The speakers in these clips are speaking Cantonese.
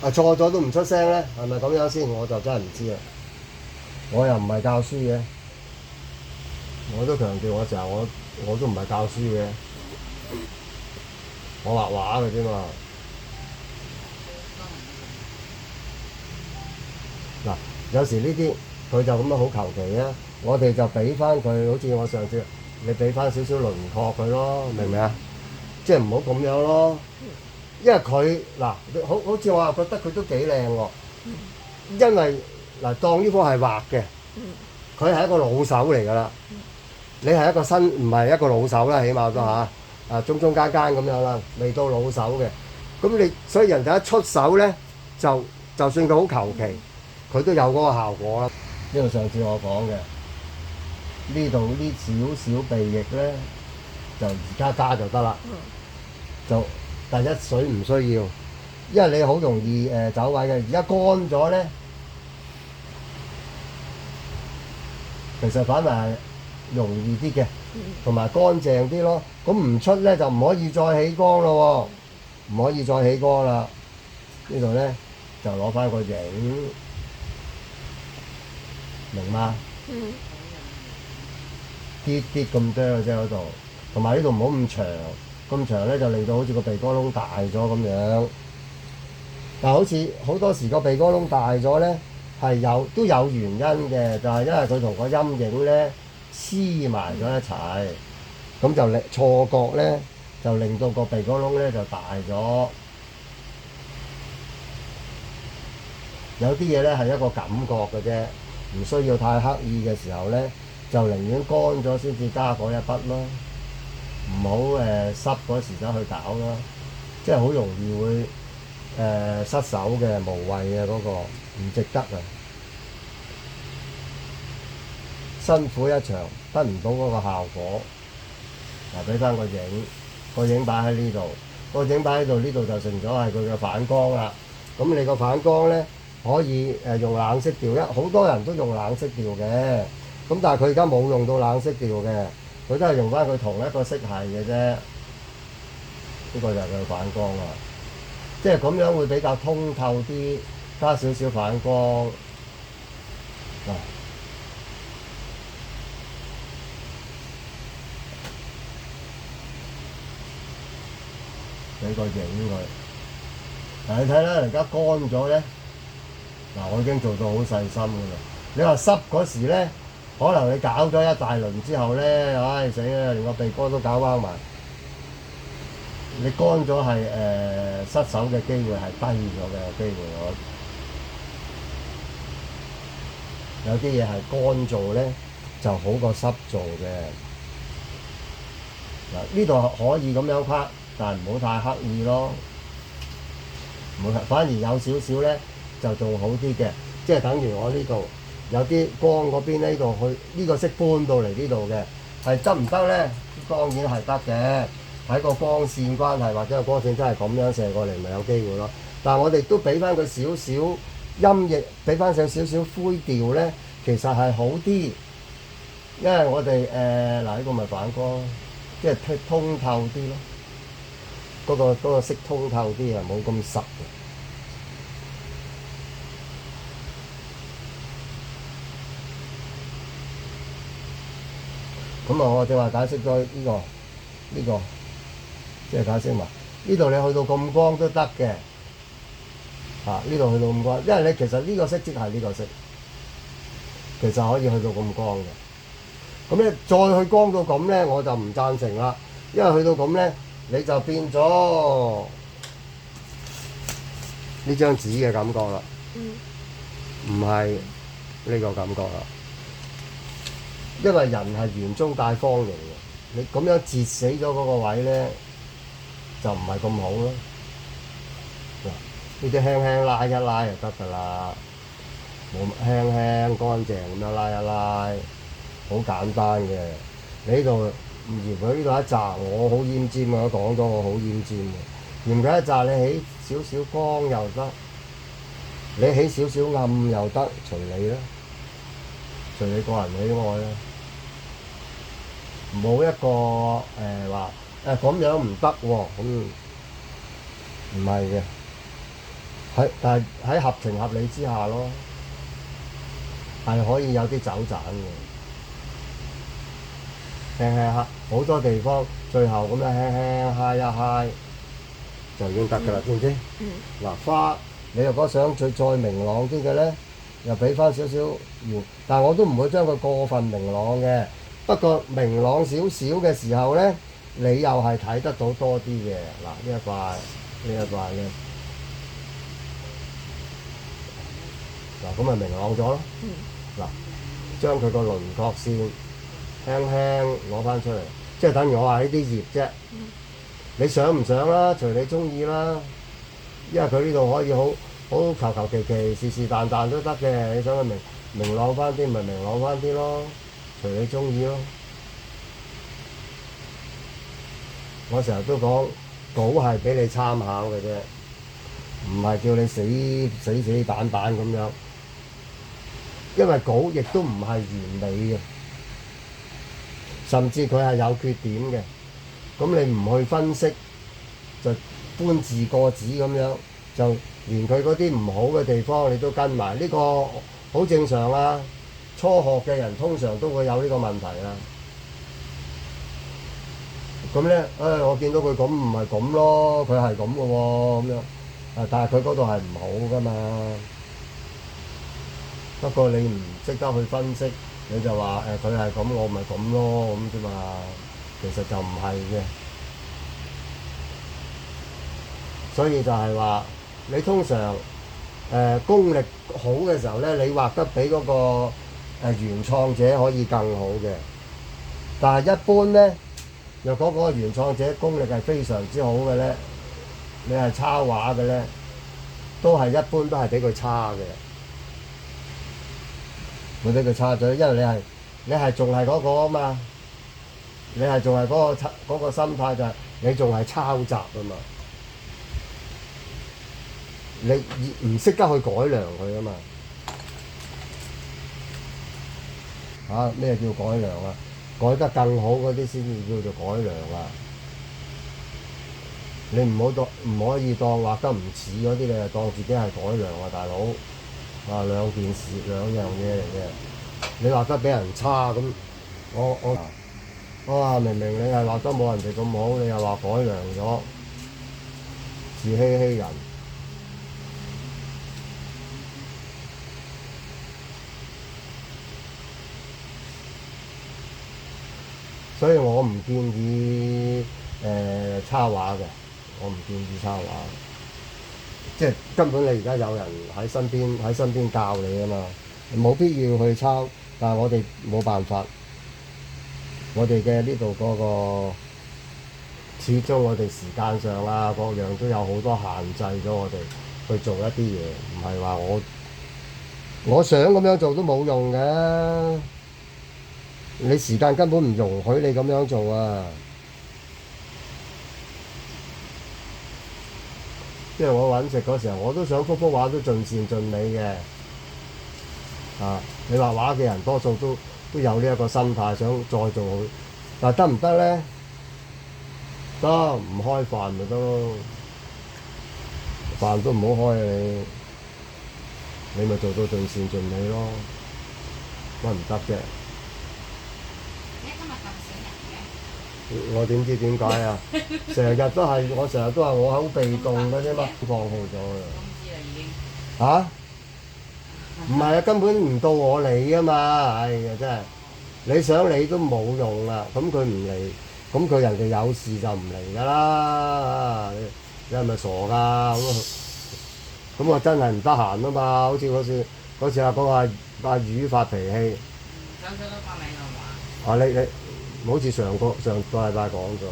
錯咗都唔出聲咧，係咪咁樣先？我就真係唔知啦。我又唔係教書嘅，我都強調我成日我都唔係教書嘅，我畫畫嘅啫嘛。嗱，有時呢啲佢就咁樣好求其啊，我哋就俾翻佢，好似我上次你俾翻少少輪廓佢咯，明唔明啊？即係唔好咁樣咯，因為佢嗱，好似我又覺得佢都幾靚喎，因為嗱當呢幅係畫嘅，佢係一個老手嚟㗎啦。你係一個新唔係一個老手啦，起碼都中間咁樣啦，未到老手嘅。咁你所以人哋一出手咧，就算佢好求其，佢都有嗰個效果啦。呢度上次我講嘅，呢度呢少少鼻翼咧，就而家加就得啦。就第一水唔需要，因為你好容易走位嘅。而家乾咗咧，其實反為係容易啲嘅，同埋乾淨啲咯。咁唔出咧就唔可以再起光咯喎，唔可以再起光啦。呢度咧就攞翻個影，明嗎？啲咁多嘅啫嗰度，同埋呢度唔好咁長，咁長咧就令到好似個鼻哥窿大咗咁樣。但好似好多時個鼻哥窿大咗咧，都有原因嘅，就係因為佢同個陰影咧黐埋咗一齊，咁就錯覺咧就令到個鼻哥窿咧就大咗。有啲嘢咧係一個感覺嘅啫，唔需要太刻意嘅時候咧，就寧願乾咗先至加嗰一筆咯，唔好濕嗰時走去搞咯，即係好容易會失手嘅，無謂嘅嗰個唔值得啊！辛苦一場得唔到嗰個效果，嗱俾翻個影，個影擺喺呢度，個影擺喺度，呢度就成咗係佢嘅反光啦。咁你個反光咧可以用冷色調，好多人都用冷色調嘅，咁但係佢而家冇用到冷色調嘅，佢都係用翻佢同一個色系嘅啫。呢個就係佢反光啦，即係咁樣會比較通透啲，加少少反光嗱。俾個影佢，嗱你睇啦，而家乾咗咧，嗱我已經做到好細心㗎啦。你話濕嗰時咧，可能你搞咗一大輪之後咧，唉死啦，連個鼻哥都搞彎埋。你乾咗係失手嘅機會係低咗嘅機會率。有啲嘢係乾做咧就好過濕做嘅。嗱呢度可以咁樣拍。但係唔好太刻意咯，反而有少少咧就仲好啲嘅，即係等於我呢度有啲光嗰邊呢度去呢個色搬到嚟呢度嘅，係得唔得咧？當然係得嘅，睇個光線關係或者個光線真係咁樣射過嚟，咪有機會咯。但係我哋都俾翻佢少少陰影，俾翻少少灰調咧，其實係好啲，因為我哋嗱呢個咪反光，即係通透啲咯。嗰個色通透啲啊，冇咁實嘅。咁啊，我正話解釋咗呢個，即係解釋埋呢度你去到咁光都得嘅。呢度去到咁光，因為你其實呢個色即係呢個色，其實可以去到咁光嘅。咁咧再去光到咁咧，我就唔贊成啦，因為去到咁咧。你就變咗呢張紙嘅感覺啦，唔係呢個感覺啦。因為人係圓中帶方形嘅，你咁樣截死咗嗰個位咧，就唔係咁好咯。呢啲輕輕拉一拉就得㗎啦，冇輕輕乾淨咁樣拉一拉，好簡單嘅。你呢度唔嫌佢呢度一紮，我好奄尖啊！講咗我好奄尖嘅，嫌佢一紮，你起少少光又得，你起少少暗又得，隨你啦，隨你個人喜愛啦。冇一個話咁樣唔得喎，咁唔係嘅。但係喺合情合理之下咯，係可以有啲走盞嘅，輕輕好多地方最後咁樣輕輕揩一揩就已經得㗎啦，知唔知？嗱，花你如果想再明朗啲嘅咧，又俾翻少少鹽，但係我都唔會將佢過分明朗嘅。不過明朗少少嘅時候咧，你又係睇得到多啲嘅。嗱，呢一塊咧，嗱咁咪明朗咗咯。嗱，將佢個輪廓線輕輕攞翻出嚟，即係等於我話呢啲葉啫。你想唔想啦？隨你中意啦。因為佢呢度可以好求其是是但都得嘅。你想佢明朗翻啲，咪明朗翻啲咯，隨你中意咯。我成日都講稿係俾你參考嘅啫，唔係叫你死板咁樣。因為稿亦都唔係完美嘅，甚至佢係有缺點嘅。咁你唔去分析，就搬字過紙咁樣，就連佢嗰啲唔好嘅地方你都跟埋，呢個好正常啊。初學嘅人通常都會有呢個問題啦。咁咧，我見到佢咁唔係咁咯，佢係咁嘅喎，咁樣。但係佢嗰度係唔好噶嘛。不過你唔識得去分析，你就話佢係咁，我咪咁咯，咁啫嘛。其實就唔係嘅。所以就係話，你通常功力好嘅時候咧，你畫得比嗰個原創者可以更好嘅。但係一般咧，若果嗰個原創者功力係非常之好嘅咧，你係抄畫嘅咧，都係一般都係比佢差嘅。會比佢差咗，因為你係仲係嗰個啊嘛，你係仲係嗰個心態就係你仲係抄襲啊嘛，你唔識得去改良佢啊嘛。咩叫改良啊？改得更好嗰啲先至叫做改良啊！你唔可以當畫得唔似嗰啲，你就當自己係改良啊，大佬。兩件事兩樣嘢嚟嘅。你畫得比人差咁，明明你係畫得冇人哋咁好，你又話改良咗，自欺欺人。所以我唔建議抄畫嘅，我唔建議抄畫。即係根本你而家有人喺身邊教你啊嘛，冇必要去抄。但係我哋冇辦法，我哋嘅呢度嗰個始終我哋時間上啊各樣都有好多限制咗我哋去做一啲嘢，唔係話我想咁樣做都冇用嘅。你時間根本唔容許你咁樣做啊！即係我揾食嗰時候，我都想幅畫都盡善盡美嘅。你畫畫嘅人多數都有呢一個心態，想再做好，但係得唔得咧？得，唔開飯咪得咯，飯都唔好開啊你咪做到盡善盡美咯，乜唔得啫？我點知點解啊？成日都係我成日都話我好被動嘅啫嘛，放棄咗啦。唔係啊，根本唔到我理啊嘛！哎呀，真係你想理都冇用啦。咁佢唔嚟，咁佢人哋有事就唔嚟㗎啦。你係咪傻㗎？咁我真係唔得閒啊嘛！好似嗰次阿魚發脾氣。想都發明係嘛？你好似上個禮拜講咗。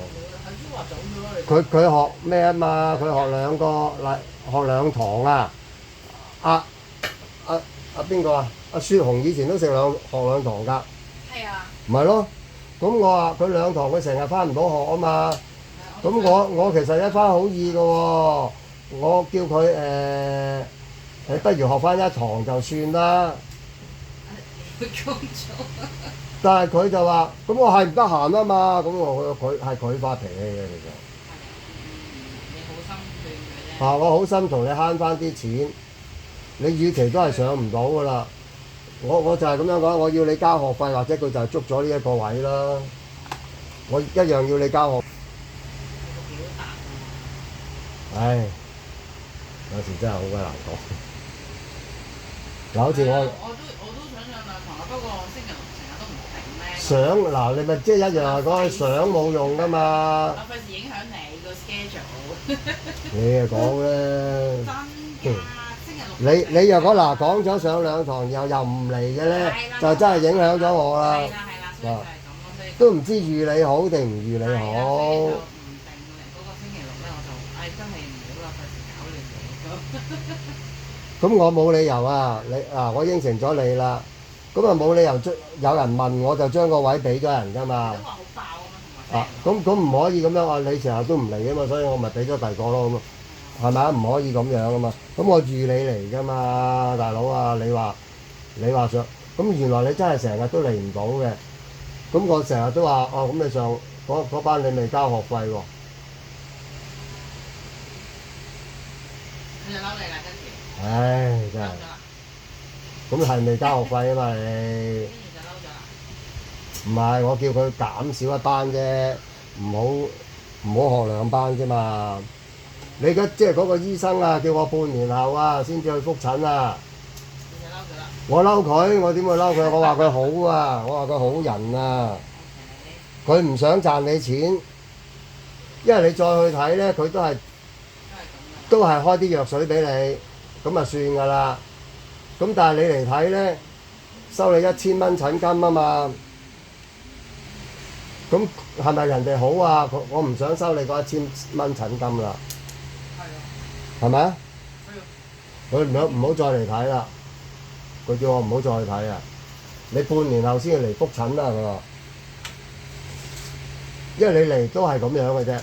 佢學咩啊嘛？佢學兩堂啊！邊個啊？阿雪紅以前都學兩堂㗎。係啊。唔係咯，咁我話佢兩堂佢成日翻唔到學啊嘛。咁我其實一翻好易㗎喎，我叫佢你不如學翻一堂就算啦。但係佢就話：咁我係唔得閒啊嘛。咁佢係佢發脾氣嘅其實。你好心勸佢啫。我好心同你慳翻啲錢，你與其都係上唔到噶啦。我就係咁樣講，我要你交學費，或者佢就係捉咗呢一個位啦。我一樣要你交學。表達唉，有時真係好鬼難講。嗱，好似我都想上兩堂啊，不過星期六成日都唔定咧。相嗱，你咪即係一樣係講相冇用噶嘛。我費事影響你個 schedule。你就講咧。真㗎，星期六。你若果嗱講咗上兩堂，又唔嚟嘅咧，就真係影響咗我啦。係啦，所以就係咁咯，所以都唔知預你好定唔預你好。所以就唔定嘅嗰個星期六咧，我就真係唔好啦，費事搞亂你。咁我冇理由啊！我應承咗你啦，咁啊冇理由有人問我就將個位俾咗人㗎嘛。都話好爆啊嘛，咁唔可以咁樣啊！你成日都唔嚟啊嘛，所以我咪俾咗第二個咯咁啊，係咪啊？唔可以咁樣啊嘛。咁我預你嚟㗎嘛，大佬啊！你話上，咁原來你真係成日都嚟唔到嘅。咁我成日都話咁你上嗰班你未交學費喎。佢就嬲你啦，跟住。唉，真係。咁係未交學費啊嘛你？跟住就嬲咗啦。唔係，我叫佢減少一班啫，唔好學兩班啫嘛。你即係嗰個醫生啊，叫我半年後啊先至去覆診啊。你就嬲咗啦。我嬲佢，我點會嬲佢？我話佢好啊，我話佢好人啊。佢唔想賺你錢，因為你再去睇咧，佢都係開啲藥水俾你，咁啊算㗎啦。咁但係你嚟睇咧，收你1000蚊診金啊嘛。咁係咪人哋好啊？我唔想收你嗰1000蚊診金啦。係啊。係咪啊？係啊。佢唔好再嚟睇啦。佢叫我唔好再去睇啊！你半年後先至嚟覆診啦，佢話。因為你嚟都係咁樣嘅啫。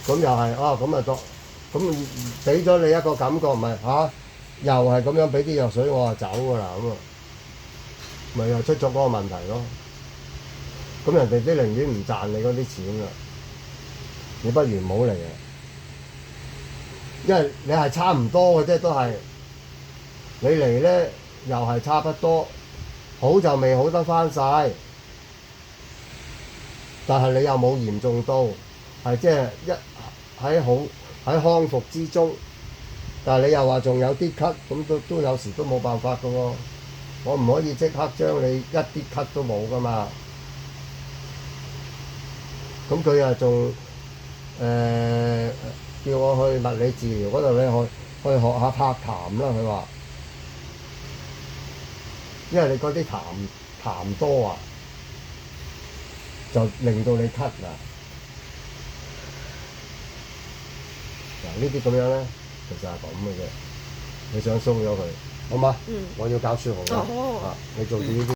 咁又係咁啊多，咁俾咗你一個感覺，唔係又係咁樣俾啲藥水我就走㗎啦，咁啊，咪又出咗嗰個問題咯。咁人哋都寧願唔賺你嗰啲錢啦，你不如唔好嚟啊！因為你係差唔多嘅啫，都係你嚟咧又係差不多，好就未好得翻晒，但係你又冇嚴重到，係即係喺康復之中，但係你又話仲有啲咳，咁都有時都冇辦法㗎喎，我唔可以即刻將你一啲咳都冇㗎嘛。咁佢又仲叫我去物理治療嗰度咧，去學下拍痰啦。佢話，因為你嗰啲痰多啊，就令到你咳啊。嗱，呢啲咁樣咧，其實係咁嘅啫。你想鬆咗佢，好嗎？我要教書好啦。你做住呢啲。